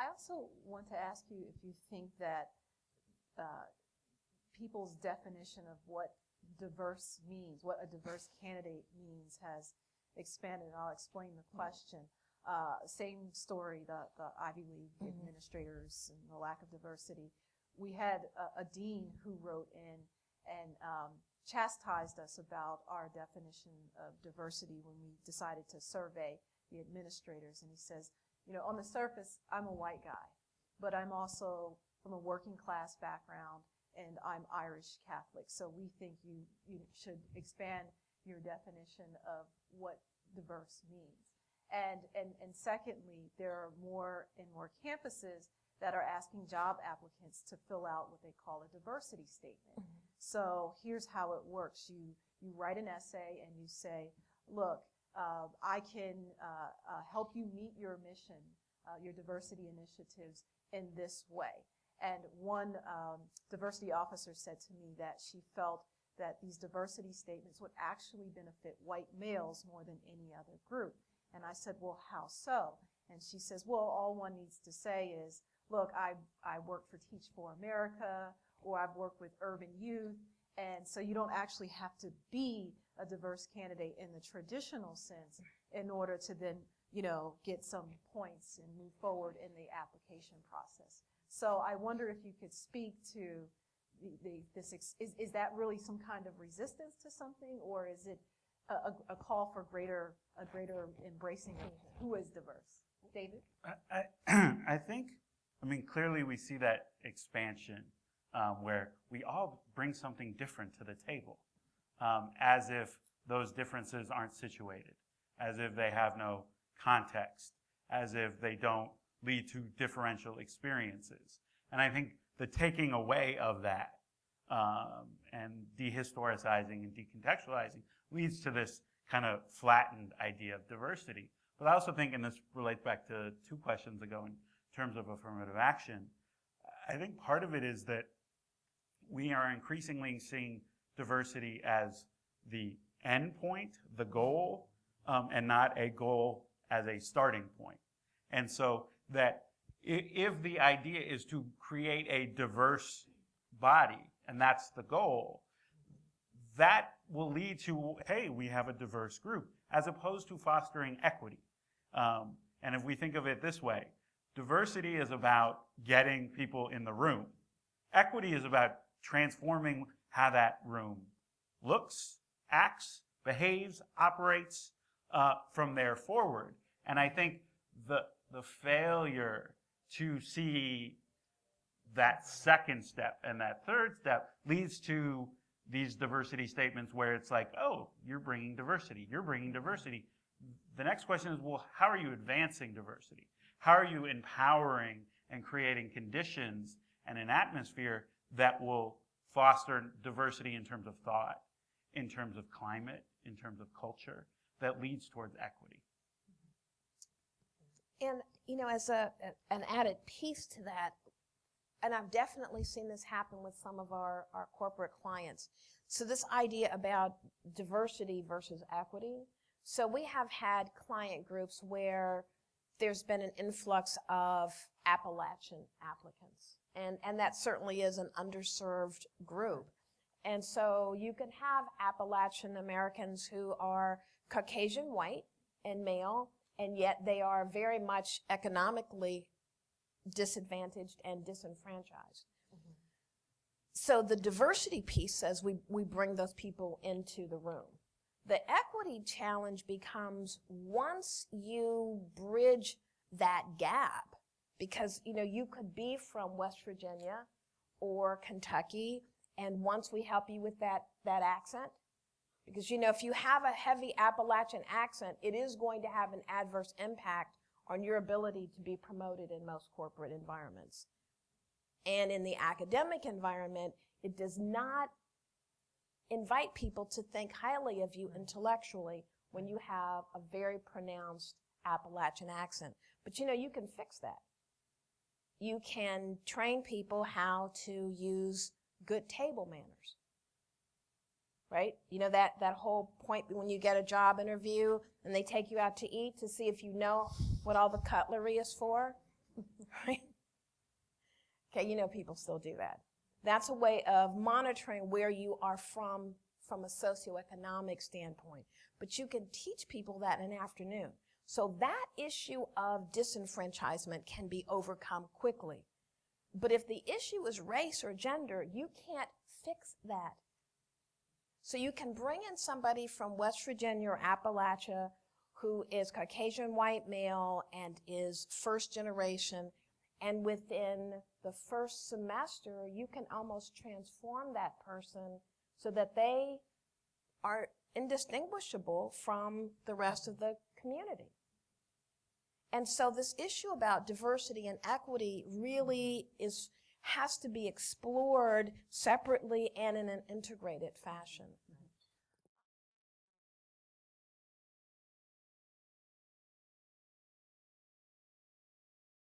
I also want to ask you if you think that people's definition of what diverse means, what a diverse candidate means, has expanded. And I'll explain the question. Same story, the Ivy League administrators and the lack of diversity. We had a dean who wrote in and chastised us about our definition of diversity when we decided to survey the administrators. And he says, on the surface, I'm a white guy, but I'm also from a working class background, and I'm Irish Catholic. So we think you should expand your definition of what diverse means. And secondly, there are more and more campuses that are asking job applicants to fill out what they call a diversity statement. Mm-hmm. So here's how it works. You write an essay and you say, look, I can help you meet your mission, your diversity initiatives in this way. And one diversity officer said to me that she felt that these diversity statements would actually benefit white males more than any other group. And I said, well, how so? And she says, well, all one needs to say is, look, I work for Teach for America, or I've worked with urban youth, and so you don't actually have to be a diverse candidate in the traditional sense in order to then, get some points and move forward in the application process. So I wonder if you could speak to is that really some kind of resistance to something, or is it a call for greater embracing of who is diverse? David? I think, clearly we see that expansion where we all bring something different to the table, as if those differences aren't situated, as if they have no context, as if they don't lead to differential experiences. And I think the taking away of that and dehistoricizing and decontextualizing leads to this kind of flattened idea of diversity. But I also think, and this relates back to 2 questions ago in terms of affirmative action, I think part of it is that we are increasingly seeing diversity as the end point, the goal, and not a goal as a starting point. And so that if the idea is to create a diverse body, and that's the goal, that will lead to, hey, we have a diverse group, as opposed to fostering equity. And if we think of it this way, diversity is about getting people in the room. Equity is about transforming how that room looks, acts, behaves, operates from there forward. And I think the failure to see that second step and that third step leads to these diversity statements where it's like, oh, you're bringing diversity. The next question is, well, how are you advancing diversity? How are you empowering and creating conditions and an atmosphere that will foster diversity in terms of thought, in terms of climate, in terms of culture, that leads towards equity? And, as an added piece to that, and I've definitely seen this happen with some of our corporate clients. So this idea about diversity versus equity. So we have had client groups where there's been an influx of Appalachian applicants. And that certainly is an underserved group. And so you can have Appalachian Americans who are Caucasian white and male, and yet they are very much economically disadvantaged and disenfranchised. Mm-hmm. So the diversity piece says we bring those people into the room. The equity challenge becomes once you bridge that gap, because you could be from West Virginia or Kentucky, and once we help you with that accent, because if you have a heavy Appalachian accent, it is going to have an adverse impact on your ability to be promoted in most corporate environments. And in the academic environment, it does not invite people to think highly of you intellectually when you have a very pronounced Appalachian accent. But you can fix that. You can train people how to use good table manners. Right? That whole point when you get a job interview and they take you out to eat to see if you know what all the cutlery is for. Right? Okay, you know people still do that. That's a way of monitoring where you are from a socioeconomic standpoint. But you can teach people that in an afternoon. So that issue of disenfranchisement can be overcome quickly. But if the issue is race or gender, you can't fix that. So you can bring in somebody from West Virginia or Appalachia who is Caucasian white male and is first generation, and within the first semester, you can almost transform that person so that they are indistinguishable from the rest of the community. And so this issue about diversity and equity really has to be explored separately and in an integrated fashion.